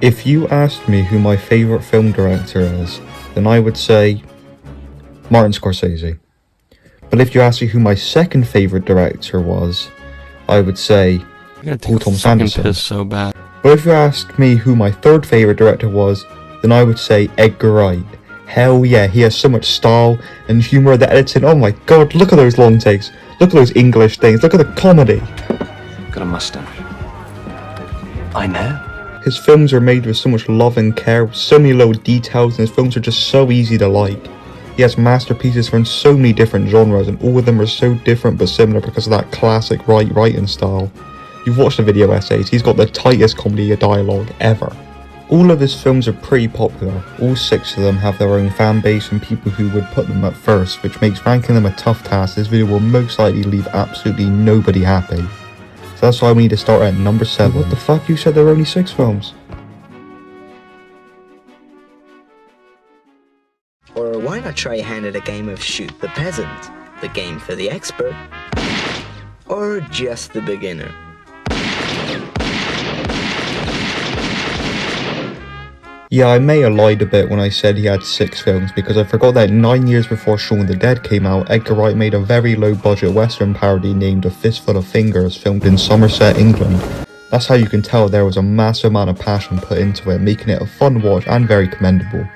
If you asked me who my favourite film director is, then I would say Martin Scorsese. But if you asked me who my second favourite director was, I would say Paul Thomas Anderson. Piss so bad. But if you asked me who my third favourite director was, then I would say Edgar Wright. Hell yeah, he has so much style and humour. The editing, oh my god, look at those long takes. Look at those English things. Look at the comedy. Got a mustache. I know. His films are made with so much love and care, with so many little details, and his films are just so easy to like. He has masterpieces from so many different genres, and all of them are so different but similar because of that classic Wright writing style. You've watched the video essays, he's got the tightest comedy dialogue ever. All of his films are pretty popular. All 6 of them have their own fan base and people who would put them at first, which makes ranking them a tough task. This video will most likely leave absolutely nobody happy. So that's why we need to start at number 7. What the fuck, you said there were only 6 films? Or why not try your hand at a game of Shoot the Peasant? The game for the expert. Or just the beginner. Yeah, I may have lied a bit when I said he had 6 films, because I forgot that 9 years before Shaun of the Dead came out, Edgar Wright made a very low-budget western parody named A Fistful of Fingers, filmed in Somerset, England. That's how you can tell there was a massive amount of passion put into it, making it a fun watch and very commendable.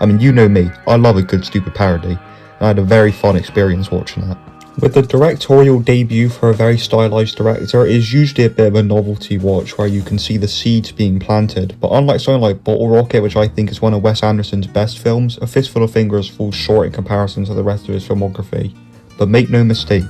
I mean, you know me, I love a good stupid parody, and I had a very fun experience watching that. With the directorial debut for a very stylized director, it is usually a bit of a novelty watch where you can see the seeds being planted, but unlike something like Bottle Rocket, which I think is one of Wes Anderson's best films, A Fistful of Fingers falls short in comparison to the rest of his filmography. But make no mistake,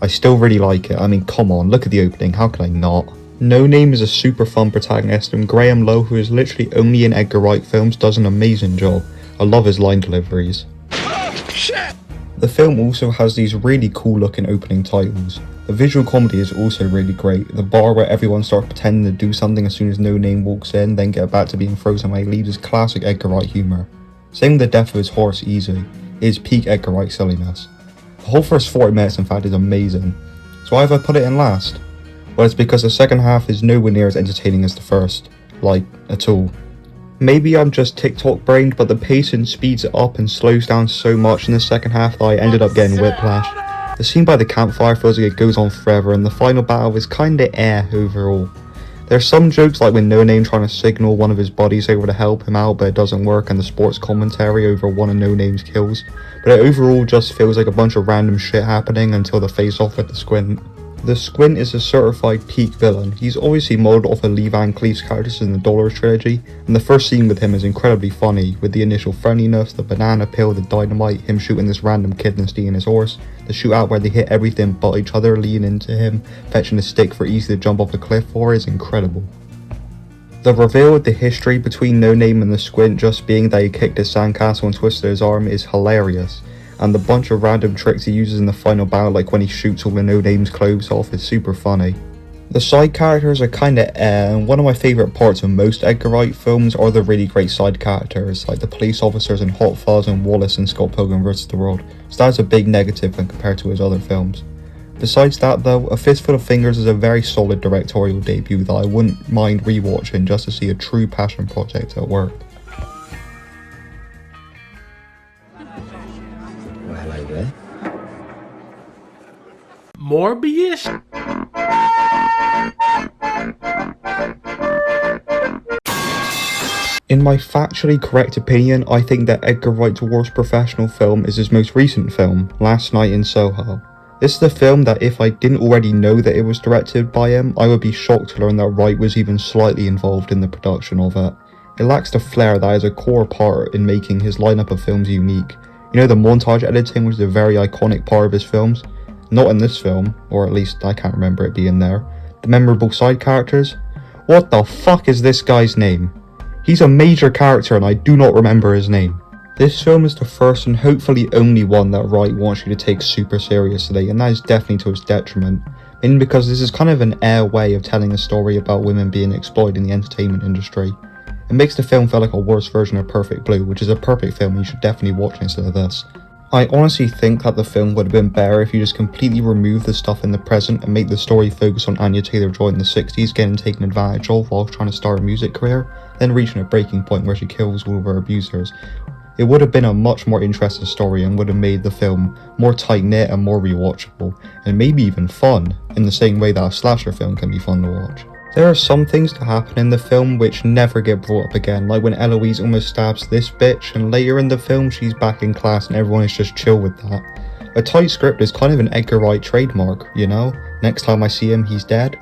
I still really like it. I mean, come on, look at the opening, how can I not? No Name is a super fun protagonist, and Graham Lowe, who is literally only in Edgar Wright films, does an amazing job. I love his line deliveries. Oh, shit! The film also has these really cool looking opening titles. The visual comedy is also really great. The bar where everyone starts pretending to do something as soon as No Name walks in, then get back to being frozen away, leaves is classic Edgar Wright humour. Same with the death of his horse, Easy. It is peak Edgar Wright silliness. The whole first 40 minutes in fact is amazing. So why have I put it in last? Well, it's because the second half is nowhere near as entertaining as the first. Like, at all. Maybe I'm just TikTok brained, but the pacing speeds it up and slows down so much in the second half that I ended up getting whiplash. The scene by the campfire feels like it goes on forever, and the final battle is kinda overall. There's some jokes like when No Name trying to signal one of his buddies over to help him out but it doesn't work, and the sports commentary over one of No Name's kills, but it overall just feels like a bunch of random shit happening until the face off with the Squint. The Squint is a certified peak villain. He's obviously modelled off of Lee Van Cleef's characters in the Dollars trilogy, and the first scene with him is incredibly funny, with the initial friendliness, the banana peel, the dynamite, him shooting this random kid and stealing his horse, the shootout where they hit everything but each other, leaning into him, fetching a stick for Easy to jump off the cliff for is incredible. The reveal of the history between No Name and the Squint just being that he kicked his sandcastle and twisted his arm is hilarious. And the bunch of random tricks he uses in the final battle, like when he shoots all the No Name's clothes off, is super funny. The side characters are kinda and one of my favourite parts of most Edgar Wright films are the really great side characters, like the police officers in Hot Fuzz and Wallace in Scott Pilgrim vs. the World, so that's a big negative when compared to his other films. Besides that though, A Fistful of Fingers is a very solid directorial debut that I wouldn't mind rewatching just to see a true passion project at work. Morbius? In my factually correct opinion, I think that Edgar Wright's worst professional film is his most recent film, Last Night in Soho. This is the film that if I didn't already know that it was directed by him, I would be shocked to learn that Wright was even slightly involved in the production of it. It lacks the flair that is a core part in making his lineup of films unique. You know, the montage editing was a very iconic part of his films. Not in this film, or at least I can't remember it being there. The memorable side characters? What the fuck is this guy's name? He's a major character and I do not remember his name. This film is the first and hopefully only one that Wright wants you to take super seriously, and that is definitely to his detriment. Mainly because this is kind of an air way of telling a story about women being exploited in the entertainment industry. It makes the film feel like a worse version of Perfect Blue, which is a perfect film and you should definitely watch it instead of this. I honestly think that the film would have been better if you just completely remove the stuff in the present and make the story focus on Anya Taylor-Joy in the 60s getting taken advantage of while trying to start a music career, then reaching a breaking point where she kills all of her abusers. It would have been a much more interesting story and would have made the film more tight-knit and more rewatchable, and maybe even fun, in the same way that a slasher film can be fun to watch. There are some things that happen in the film which never get brought up again, like when Eloise almost stabs this bitch, and later in the film she's back in class and everyone is just chill with that. A tight script is kind of an Edgar Wright trademark, you know? Next time I see him, he's dead.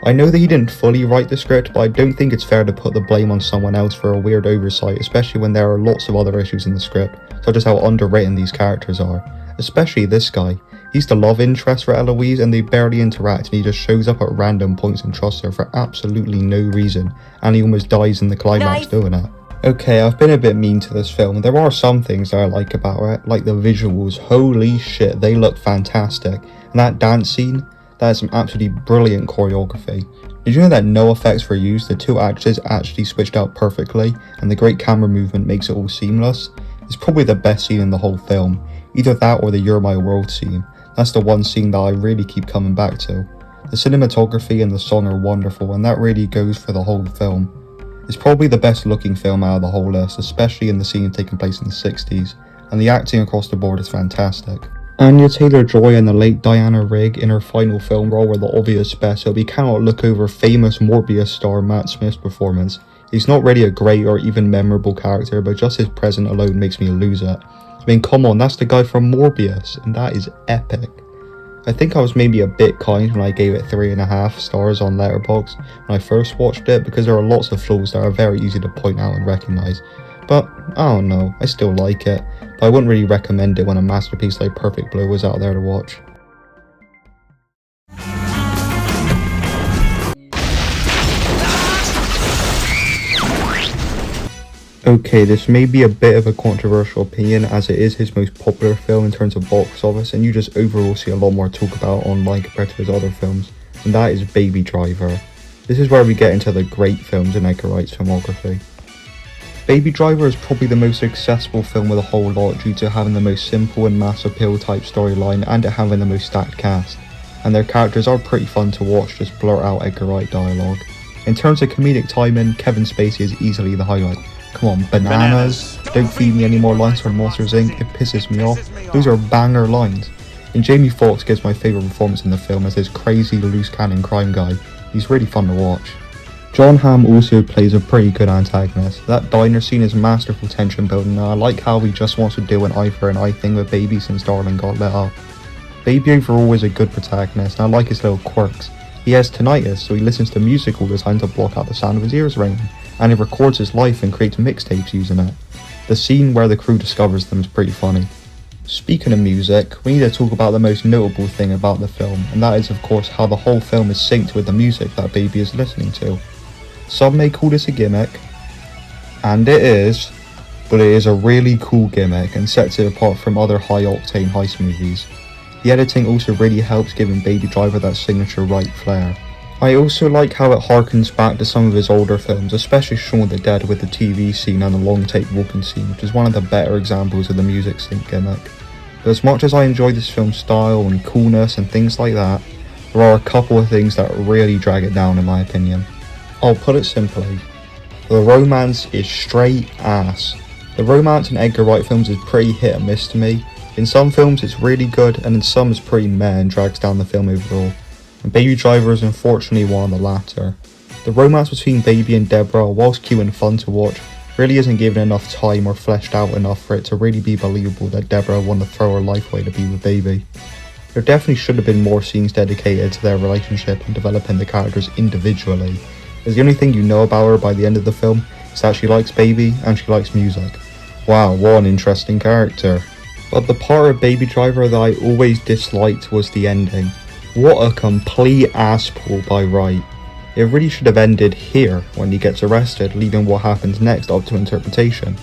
I know that he didn't fully write the script, but I don't think it's fair to put the blame on someone else for a weird oversight, especially when there are lots of other issues in the script, such as how underwritten these characters are. Especially this guy. He's the love interest for Eloise and they barely interact and he just shows up at random points and trusts her for absolutely no reason, and he almost dies in the climax doing it. Okay, I've been a bit mean to this film. There are some things that I like about it, like the visuals. Holy shit, they look fantastic. And that dance scene, that is some absolutely brilliant choreography. Did you know that no effects were used? The two actors actually switched out perfectly, and the great camera movement makes it all seamless. It's probably the best scene in the whole film. Either that or the You're My World scene. That's the one scene that I really keep coming back to. The cinematography and the song are wonderful, and that really goes for the whole film. It's probably the best looking film out of the whole list, especially in the scene taking place in the 60s, and the acting across the board is fantastic. Anya Taylor-Joy and the late Diana Rigg in her final film role were the obvious best, so we cannot look over famous Morbius star Matt Smith's performance. He's not really a great or even memorable character, but just his presence alone makes me lose it. I mean, come on, that's the guy from Morbius, and that is epic. I think I was maybe a bit kind when I gave it 3.5 stars on Letterboxd when I first watched it, because there are lots of flaws that are very easy to point out and recognise. But, I don't know, I still like it, but I wouldn't really recommend it when a masterpiece like Perfect Blue was out there to watch. Okay, this may be a bit of a controversial opinion as it is his most popular film in terms of box office, and you just overall see a lot more talk about online compared to his other films, and that is Baby Driver. This is where we get into the great films in Edgar Wright's filmography. Baby Driver is probably the most successful film of the whole lot due to having the most simple and mass appeal type storyline and it having the most stacked cast, and their characters are pretty fun to watch just blurt out Edgar Wright dialogue. In terms of comedic timing, Kevin Spacey is easily the highlight. Come on, bananas, don't feed me any more lines from Monsters Inc, it pisses me off. Those are banger lines. And Jamie Foxx gives my favourite performance in the film as this crazy loose cannon crime guy. He's really fun to watch. John Hamm also plays a pretty good antagonist. That diner scene is masterful tension building, and I like how he just wants to do an eye for an eye thing with Baby since Darling got let up. Baby overall is a good protagonist, and I like his little quirks. He has tinnitus, so he listens to music all the time to block out the sound of his ears ringing, and he records his life and creates mixtapes using it. The scene where the crew discovers them is pretty funny. Speaking of music, we need to talk about the most notable thing about the film, and that is of course how the whole film is synced with the music that Baby is listening to. Some may call this a gimmick, and it is, but it is a really cool gimmick and sets it apart from other high-octane heist movies. The editing also really helps giving Baby Driver that signature Wright flair. I also like how it harkens back to some of his older films, especially Shaun of the Dead with the TV scene and the long take walking scene, which is one of the better examples of the music sync gimmick. But as much as I enjoy this film's style and coolness and things like that, there are a couple of things that really drag it down in my opinion. I'll put it simply, the romance is straight ass. The romance in Edgar Wright films is pretty hit and miss to me. In some films it's really good, and in some it's pretty meh and drags down the film overall. And Baby Driver is unfortunately one of the latter. The romance between Baby and Deborah, whilst cute and fun to watch, really isn't given enough time or fleshed out enough for it to really be believable that Deborah wanted to throw her life away to be with Baby. There definitely should have been more scenes dedicated to their relationship and developing the characters individually, as the only thing you know about her by the end of the film is that she likes Baby and she likes music. Wow, what an interesting character. But the part of Baby Driver that I always disliked was the ending. What a complete ass pull by Wright. It really should have ended here when he gets arrested, leaving what happens next up to interpretation.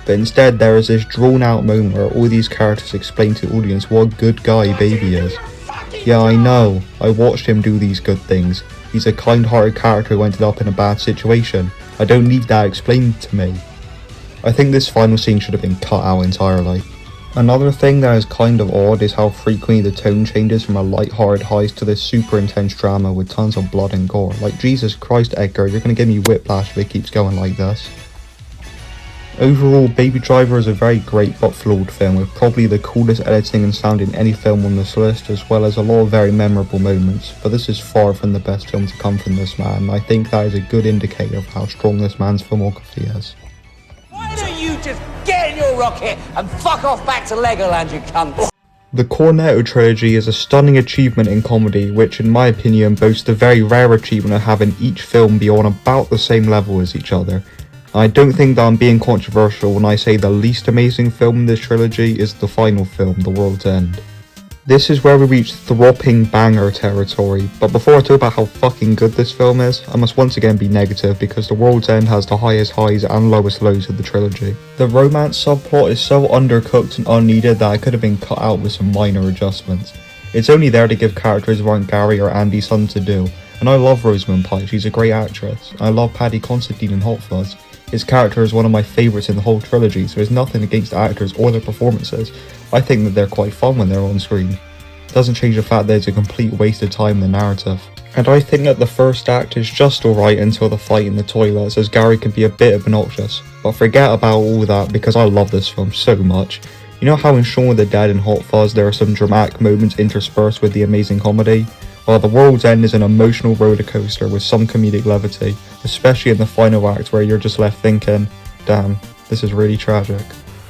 But instead there is this drawn out moment where all these characters explain to the audience what a good guy Baby is. Yeah, I know, I watched him do these good things. He's a kind-hearted character who ended up in a bad situation. I don't need that explained to me. I think this final scene should have been cut out entirely. Another thing that is kind of odd is how frequently the tone changes from a light-hearted heist to this super intense drama with tons of blood and gore. Like, Jesus Christ, Edgar, you're gonna give me whiplash if it keeps going like this. Overall, Baby Driver is a very great but flawed film, with probably the coolest editing and sound in any film on this list, as well as a lot of very memorable moments, but this is far from the best film to come from this man, and I think that is a good indicator of how strong this man's filmography is. Why don't you just get in your rocket and fuck off back to Legoland, you cunt? The Cornetto trilogy is a stunning achievement in comedy, which in my opinion boasts the very rare achievement of having each film be on about the same level as each other. I don't think that I'm being controversial when I say the least amazing film in this trilogy is the final film, The World's End. This is where we reach thropping banger territory, but before I talk about how fucking good this film is, I must once again be negative because The World's End has the highest highs and lowest lows of the trilogy. The romance subplot is so undercooked and unneeded that it could have been cut out with some minor adjustments. It's only there to give characters who aren't Gary or Andy something to do, and I love Rosamund Pike, she's a great actress. I love Paddy Considine in Hot Fuzz. His character is one of my favourites in the whole trilogy, so there's nothing against the actors or their performances. I think that they're quite fun when they're on screen. Doesn't change the fact that it's a complete waste of time in the narrative. And I think that the first act is just alright until the fight in the toilets, as Gary can be a bit obnoxious. But forget about all that because I love this film so much. You know how in Shaun of the Dead and Hot Fuzz there are some dramatic moments interspersed with the amazing comedy? Well, The World's End is an emotional roller coaster with some comedic levity, especially in the final act where you're just left thinking, damn, this is really tragic.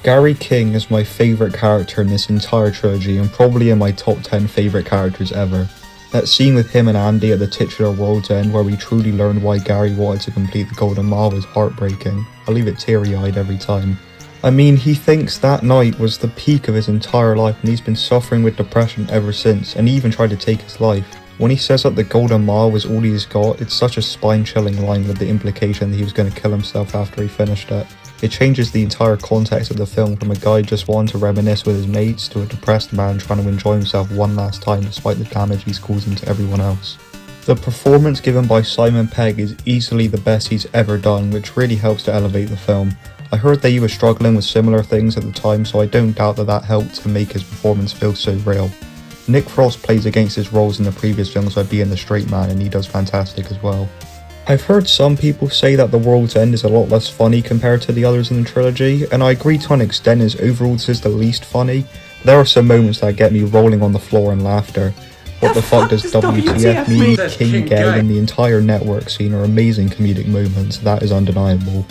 Gary King is my favourite character in this entire trilogy and probably in my top 10 favourite characters ever. That scene with him and Andy at the titular World's End where we truly learned why Gary wanted to complete the Golden Mile is heartbreaking. I leave it teary-eyed every time. I mean, he thinks that night was the peak of his entire life and he's been suffering with depression ever since, and he even tried to take his life. When he says that the Golden Mile was all he's got, it's such a spine-chilling line with the implication that he was going to kill himself after he finished it. It changes the entire context of the film from a guy just wanting to reminisce with his mates to a depressed man trying to enjoy himself one last time despite the damage he's causing to everyone else. The performance given by Simon Pegg is easily the best he's ever done, which really helps to elevate the film. I heard that he was struggling with similar things at the time, so I don't doubt that helped to make his performance feel so real. Nick Frost plays against his roles in the previous films by being the straight man, and he does fantastic as well. I've heard some people say that The World's End is a lot less funny compared to the others in the trilogy, and I agree to an extent as overall this is the least funny. There are some moments that get me rolling on the floor in laughter. What the fuck does WTF mean? King Gay and the entire network scene are amazing comedic moments, that is undeniable.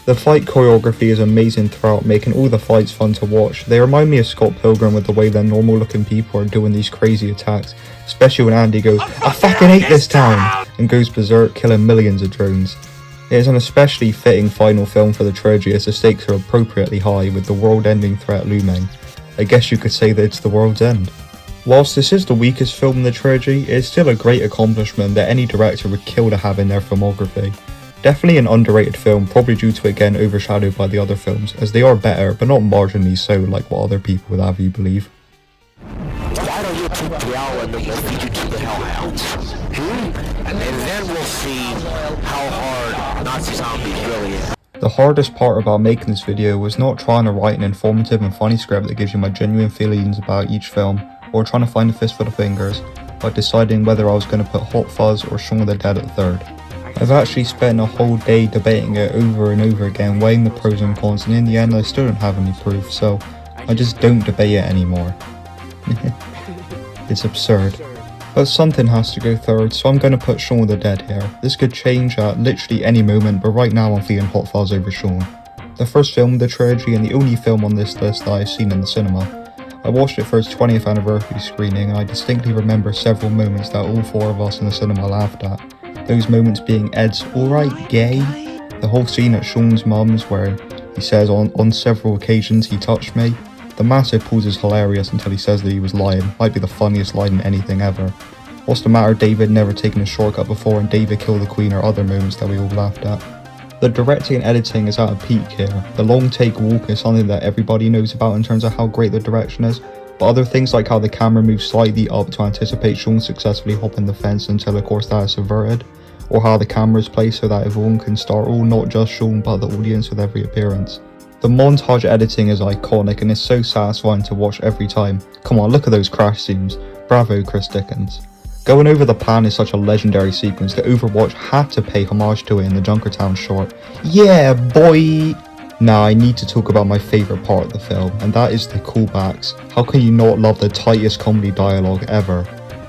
The fight choreography is amazing throughout, making all the fights fun to watch. They remind me of Scott Pilgrim with the way their normal looking people are doing these crazy attacks, especially when Andy goes, I fucking hate this town, and goes berserk, killing millions of drones. It is an especially fitting final film for the trilogy as the stakes are appropriately high with the world-ending threat looming. I guess you could say that it's The World's End. Whilst this is the weakest film in the trilogy, it is still a great accomplishment that any director would kill to have in their filmography. Definitely an underrated film, probably due to it getting overshadowed by the other films, as they are better, but not marginally so like what other people would have you believe. Why don't you take the hour and we'll feed you to the hellhounds? And then we'll see how hard Nazi zombies really is. The hardest part about making this video was not trying to write an informative and funny script that gives you my genuine feelings about each film, or trying to find a fistful of fingers, but deciding whether I was going to put Hot Fuzz or Shaun of the Dead at third. I've actually spent a whole day debating it over and over again, weighing the pros and cons, and in the end I still don't have any proof, so I just don't debate it anymore. It's absurd. But something has to go third, so I'm going to put Shaun of the Dead here. This could change at literally any moment, but right now I'm feeling Hot Fuzz over Shaun. The first film of the trilogy and the only film on this list that I've seen in the cinema. I watched it for its 20th anniversary screening, and I distinctly remember several moments that all four of us in the cinema laughed at. Those moments being Ed's alright gay, the whole scene at Shaun's mum's where he says on several occasions he touched me. The massive pause is hilarious until he says that he was lying, might be the funniest line in anything ever. What's the matter, David never taken a shortcut before and David kill the queen are other moments that we all laughed at. The directing and editing is at a peak here. The long take walk is something that everybody knows about in terms of how great the direction is, but other things like how the camera moves slightly up to anticipate Shaun successfully hopping the fence until of course that is subverted, or how the camera is placed so that everyone can startle not just Shaun but the audience with every appearance. The montage editing is iconic and is so satisfying to watch every time. Come on, look at those crash scenes. Bravo, Chris Dickens. Going over the plan is such a legendary sequence that Overwatch had to pay homage to it in the Junkertown short. Yeah, boy! Now I need to talk about my favourite part of the film, and that is the callbacks. How can you not love the tightest comedy dialogue ever?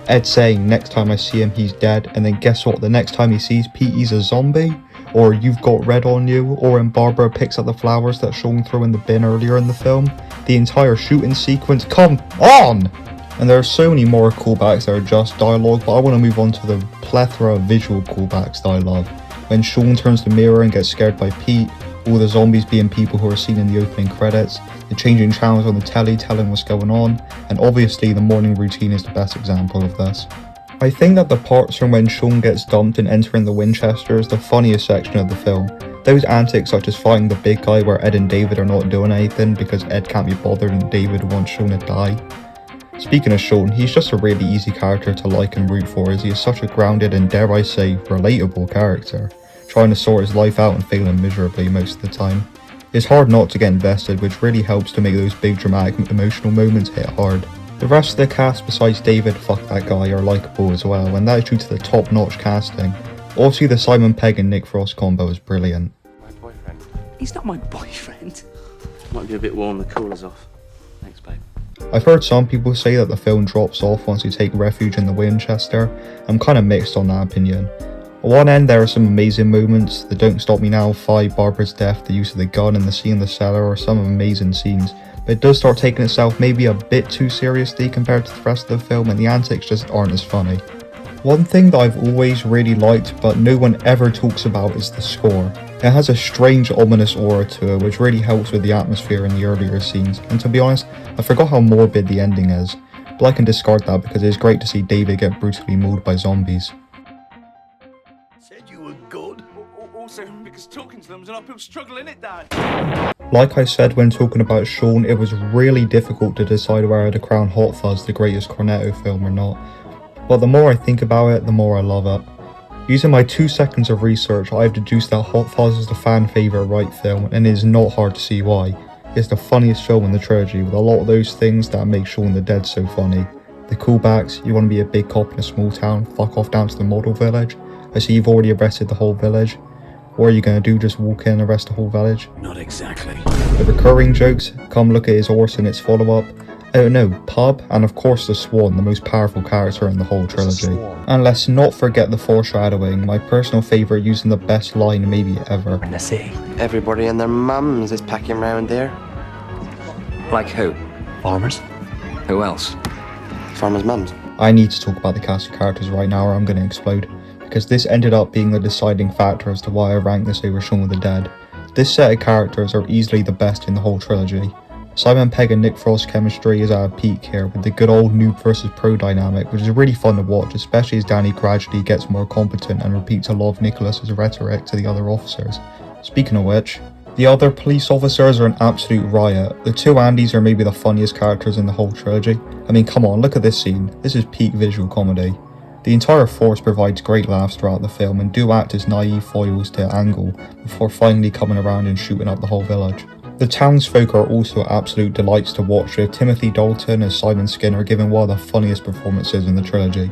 Ed saying next time I see him he's dead, and then guess what, the next time he sees Pete he's a zombie? Or you've got red on you, or when Barbara picks up the flowers that Sean threw in the bin earlier in the film. The entire shooting sequence, come on! And there are so many more callbacks that are just dialogue, but I want to move on to the plethora of visual callbacks that I love. When Sean turns the mirror and gets scared by Pete, all the zombies being people who are seen in the opening credits, the changing channels on the telly telling what's going on, and obviously the morning routine is the best example of this. I think that the parts from when Sean gets dumped and entering the Winchester is the funniest section of the film. Those antics such as fighting the big guy where Ed and David are not doing anything because Ed can't be bothered and David wants Sean to die. Speaking of Sean, he's just a really easy character to like and root for as he is such a grounded and, dare I say, relatable character, trying to sort his life out and failing miserably most of the time. It's hard not to get invested, which really helps to make those big dramatic emotional moments hit hard. The rest of the cast besides David, fuck that guy, are likeable as well, and that is due to the top-notch casting. Also, the Simon Pegg and Nick Frost combo is brilliant. My boyfriend. He's not my boyfriend. Might be a bit warm, the cooler's off. Thanks, babe. I've heard some people say that the film drops off once you take refuge in the Winchester. I'm kinda mixed on that opinion. On one end there are some amazing moments, the Don't Stop Me Now fight, Barbara's death, the use of the gun and the scene in the cellar are some amazing scenes, but it does start taking itself maybe a bit too seriously compared to the rest of the film and the antics just aren't as funny. One thing that I've always really liked but no one ever talks about is the score. It has a strange ominous aura to it which really helps with the atmosphere in the earlier scenes, and to be honest, I forgot how morbid the ending is, but I can discard that because it is great to see David get brutally mauled by zombies. Said you were good. Also, because talking to them is an uphill struggle, innit, Dad? Like I said when talking about Sean, it was really difficult to decide whether to crown Hot Fuzz the greatest Cornetto film or not, but the more I think about it, the more I love it. Using my 2 seconds of research, I have deduced that Hot Fuzz is the fan favourite Wright film, and it is not hard to see why. It's the funniest film in the trilogy, with a lot of those things that make Shaun the Dead so funny. The callbacks, you want to be a big cop in a small town, fuck off down to the model village. I see you've already arrested the whole village. What are you going to do, just walk in and arrest the whole village? Not exactly. The recurring jokes, come look at his horse and its follow-up. I don't know, Pub, and of course the Swan, the most powerful character in the whole trilogy. And let's not forget the foreshadowing, my personal favourite using the best line maybe ever. In the city. Everybody and their mums is packing round there. Like who? Farmers. Who else? Farmers' mums. I need to talk about the cast of characters right now or I'm going to explode, because this ended up being the deciding factor as to why I rank this over Shaun of the Dead. This set of characters are easily the best in the whole trilogy. Simon Pegg and Nick Frost's chemistry is at a peak here with the good old noob versus pro dynamic, which is really fun to watch, especially as Danny gradually gets more competent and repeats a lot of Nicholas's rhetoric to the other officers. Speaking of which, the other police officers are an absolute riot. The 2 Andys are maybe the funniest characters in the whole trilogy. I mean, come on, look at this scene. This is peak visual comedy. The entire force provides great laughs throughout the film and do act as naive foils to Angle before finally coming around and shooting up the whole village. The townsfolk are also absolute delights to watch, with Timothy Dalton as Simon Skinner giving one of the funniest performances in the trilogy.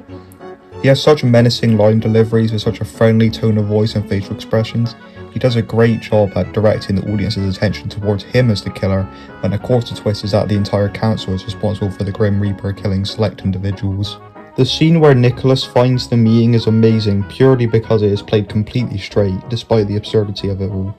He has such menacing line deliveries with such a friendly tone of voice and facial expressions. He does a great job at directing the audience's attention towards him as the killer, when of course the twist is that the entire council is responsible for the Grim Reaper killing select individuals. The scene where Nicholas finds the meeting is amazing purely because it is played completely straight, despite the absurdity of it all.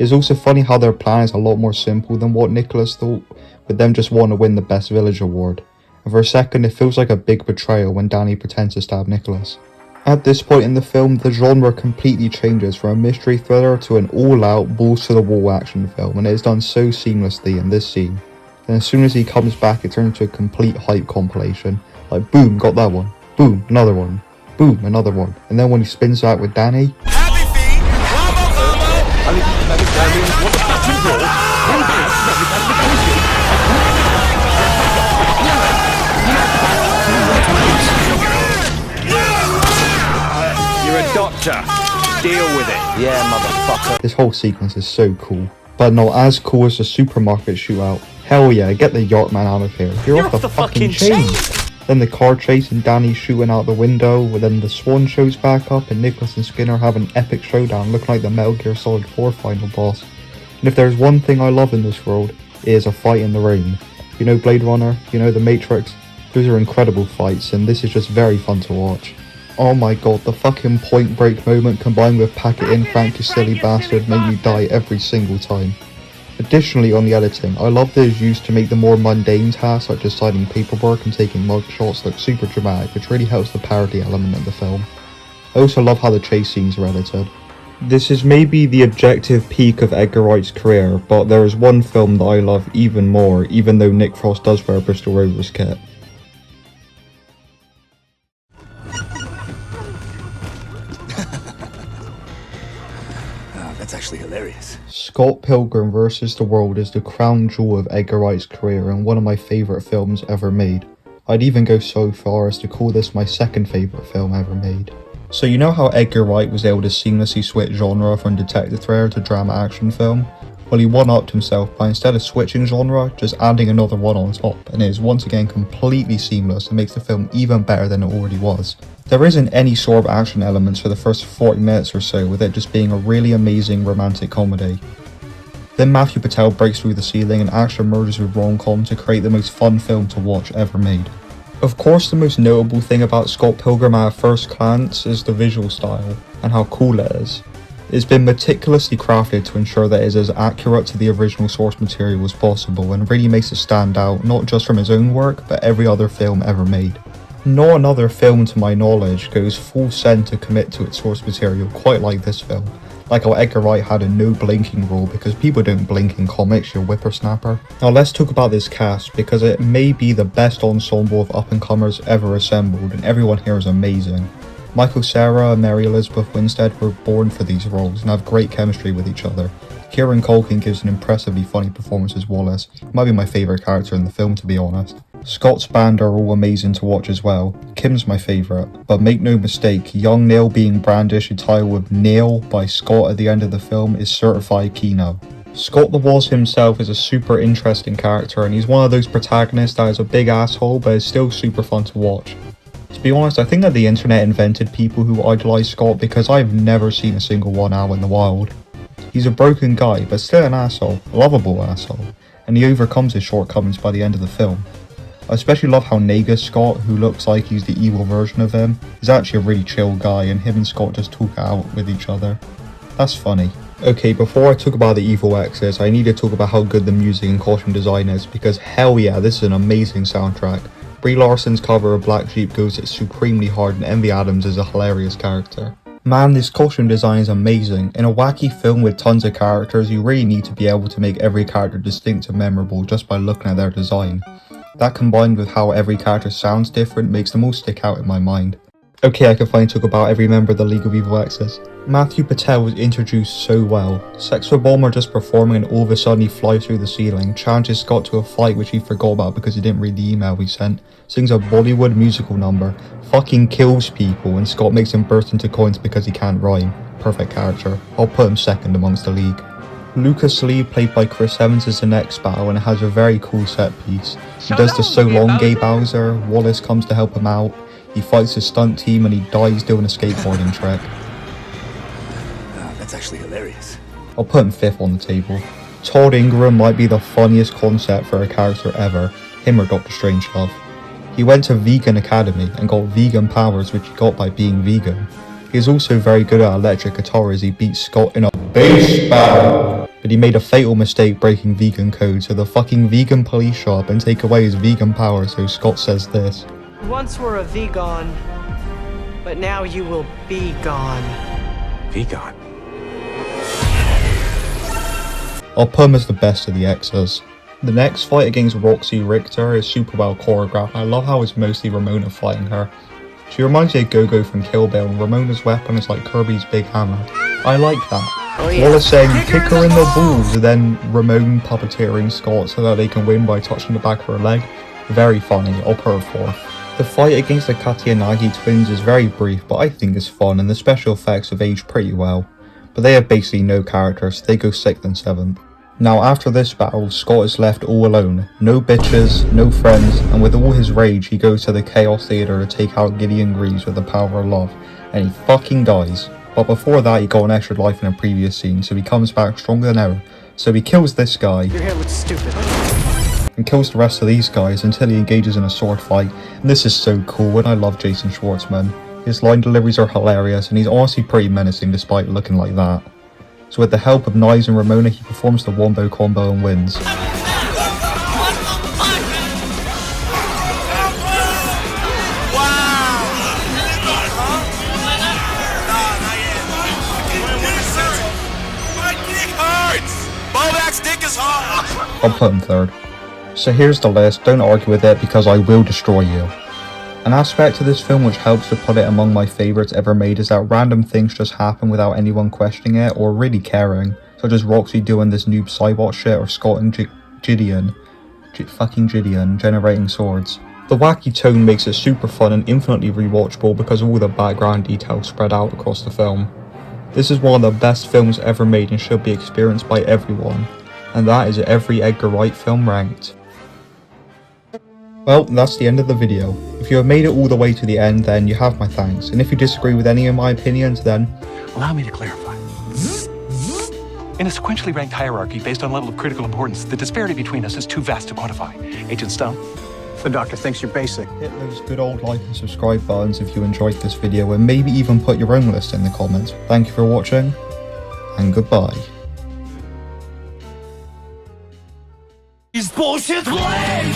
It's also funny how their plan is a lot more simple than what Nicholas thought, with them just wanting to win the Best Village award. And for a second it feels like a big betrayal when Danny pretends to stab Nicholas. At this point in the film, the genre completely changes from a mystery thriller to an all-out, balls-to-the-wall action film, and it is done so seamlessly in this scene. Then as soon as he comes back, it turns into a complete hype compilation. Like, boom, got that one. Boom, another one. Boom, another one. And then when he spins out with Danny... You're a doctor. Deal with it. Yeah, motherfucker. This whole sequence is so cool. but not as cool as the supermarket shootout. Hell yeah, get the Yachtman out of here. You're off the fucking chain! Then the car chase and Danny shooting out the window, then the Swan shows back up and Nicholas and Skinner have an epic showdown looking like the Metal Gear Solid 4 final boss. And if there's one thing I love in this world, it is a fight in the rain. You know Blade Runner, you know The Matrix, those are incredible fights and this is just very fun to watch. Oh my god, the fucking Point Break moment combined with Pack It In Frank You Silly Bastard make me die every single time. Additionally, on the editing, I love that it's used to make the more mundane tasks such as signing paperwork and taking mug shots look super dramatic, which really helps the parody element of the film. I also love how the chase scenes are edited. This is maybe the objective peak of Edgar Wright's career, but there is one film that I love even more, even though Nick Frost does wear a Bristol Rovers kit. That's actually hilarious. Scott Pilgrim vs. the World is the crown jewel of Edgar Wright's career and one of my favourite films ever made. I'd even go so far as to call this my second favourite film ever made. So you know how Edgar Wright was able to seamlessly switch genre from detective thriller to drama action film? Well, he one-upped himself by instead of switching genre, just adding another one on top, and it is once again completely seamless and makes the film even better than it already was. There isn't any sort of action elements for the first 40 minutes or so, with it just being a really amazing romantic comedy. Then Matthew Patel breaks through the ceiling and actually merges with rom-com to create the most fun film to watch ever made. Of course, the most notable thing about Scott Pilgrim at first glance is the visual style, and how cool it is. It's been meticulously crafted to ensure that it is as accurate to the original source material as possible and really makes it stand out not just from his own work, but every other film ever made. Not another film to my knowledge goes full send to commit to its source material quite like this film. Like how Edgar Wright had a no blinking rule because people don't blink in comics, you whippersnapper. Now let's talk about this cast because it may be the best ensemble of up-and-comers ever assembled and everyone here is amazing. Michael Cera and Mary Elizabeth Winstead were born for these roles and have great chemistry with each other. Kieran Culkin gives an impressively funny performance as Wallace. He might be my favourite character in the film to be honest. Scott's band are all amazing to watch as well. Kim's my favourite, but make no mistake, young Neil being brandished a title with Neil by Scott at the end of the film is certified Kino. Scott the Woz himself is a super interesting character and he's one of those protagonists that is a big asshole but is still super fun to watch. To be honest, I think that the internet invented people who idolise Scott because I've never seen a single one out in the wild. He's a broken guy, but still an asshole, a lovable asshole, and he overcomes his shortcomings by the end of the film. I especially love how Negus Scott, who looks like he's the evil version of him, is actually a really chill guy and him and Scott just talk it out with each other. That's funny. Okay, before I talk about the evil exes, I need to talk about how good the music and costume design is because hell yeah, this is an amazing soundtrack. Brie Larson's cover of Black Sheep goes it supremely hard and Envy Adams is a hilarious character. Man, this costume design is amazing. In a wacky film with tons of characters, you really need to be able to make every character distinct and memorable just by looking at their design. That combined with how every character sounds different makes them all stick out in my mind. Okay, I can finally talk about every member of the League of Evil Exes. Matthew Patel was introduced so well. Sex with Bomber just performing and all of a sudden he flies through the ceiling, challenges Scott to a fight which he forgot about because he didn't read the email we sent, sings a Bollywood musical number, fucking kills people and Scott makes him burst into coins because he can't rhyme. Perfect character. I'll put him second amongst the league. Lucas Lee, played by Chris Evans, is the next battle and it has a very cool set piece. He does the So Long Gay Bowser, Wallace comes to help him out, he fights his stunt team and he dies doing a skateboarding trick. That's actually hilarious. I'll put him fifth on the table. Todd Ingram might be the funniest concept for a character ever, him or Dr. Strangelove. He went to Vegan Academy and got vegan powers which he got by being vegan. He is also very good at electric guitar as he beats Scott in a bass battle. But he made a fatal mistake breaking vegan code, so the fucking vegan police show up and take away his vegan power, so Scott says this. You once were a vegan, but now you will be gone. Vegan. I'll put him as the best of the exes. The next fight against Roxy Richter is super well choreographed. I love how it's mostly Ramona fighting her. She reminds me of Go-Go from Kill Bill and Ramona's weapon is like Kirby's big hammer. I like that. Oh, yeah. Wallace saying kick her in the balls and then Ramone puppeteering Scott so that they can win by touching the back of her leg. Very funny, I'll put her fourth. The fight against the Katayanagi twins is very brief but I think it's fun and the special effects have aged pretty well. But they have basically no characters, so they go 6th and 7th. Now after this battle, Scott is left all alone. No bitches, no friends, and with all his rage he goes to the Chaos Theatre to take out Gideon Greaves with the power of love, and he fucking dies. But before that he got an extra life in a previous scene, so he comes back stronger than ever. So he kills this guy, Your hair looks stupid. and kills the rest of these guys until he engages in a sword fight, and this is so cool, and I love Jason Schwartzman. His line deliveries are hilarious, and he's honestly pretty menacing despite looking like that. So with the help of Knives and Ramona, he performs the wombo combo and wins. I'll put him third. So here's the list, don't argue with it because I will destroy you. An aspect to this film which helps to put it among my favourites ever made is that random things just happen without anyone questioning it or really caring, such as Roxy doing this noob Cybot shit or Scott and Gideon generating swords. The wacky tone makes it super fun and infinitely rewatchable because of all the background details spread out across the film. This is one of the best films ever made and should be experienced by everyone, and that is every Edgar Wright film ranked. Well, that's the end of the video. If you have made it all the way to the end, then you have my thanks, and if you disagree with any of my opinions, then Allow me to clarify. In a sequentially ranked hierarchy based on level of critical importance, the disparity between us is too vast to quantify. Agent Stone? The doctor thinks you're basic. hit those good old like and subscribe buttons if you enjoyed this video, and maybe even put your own list in the comments. Thank you for watching, and goodbye. These bullshit legs!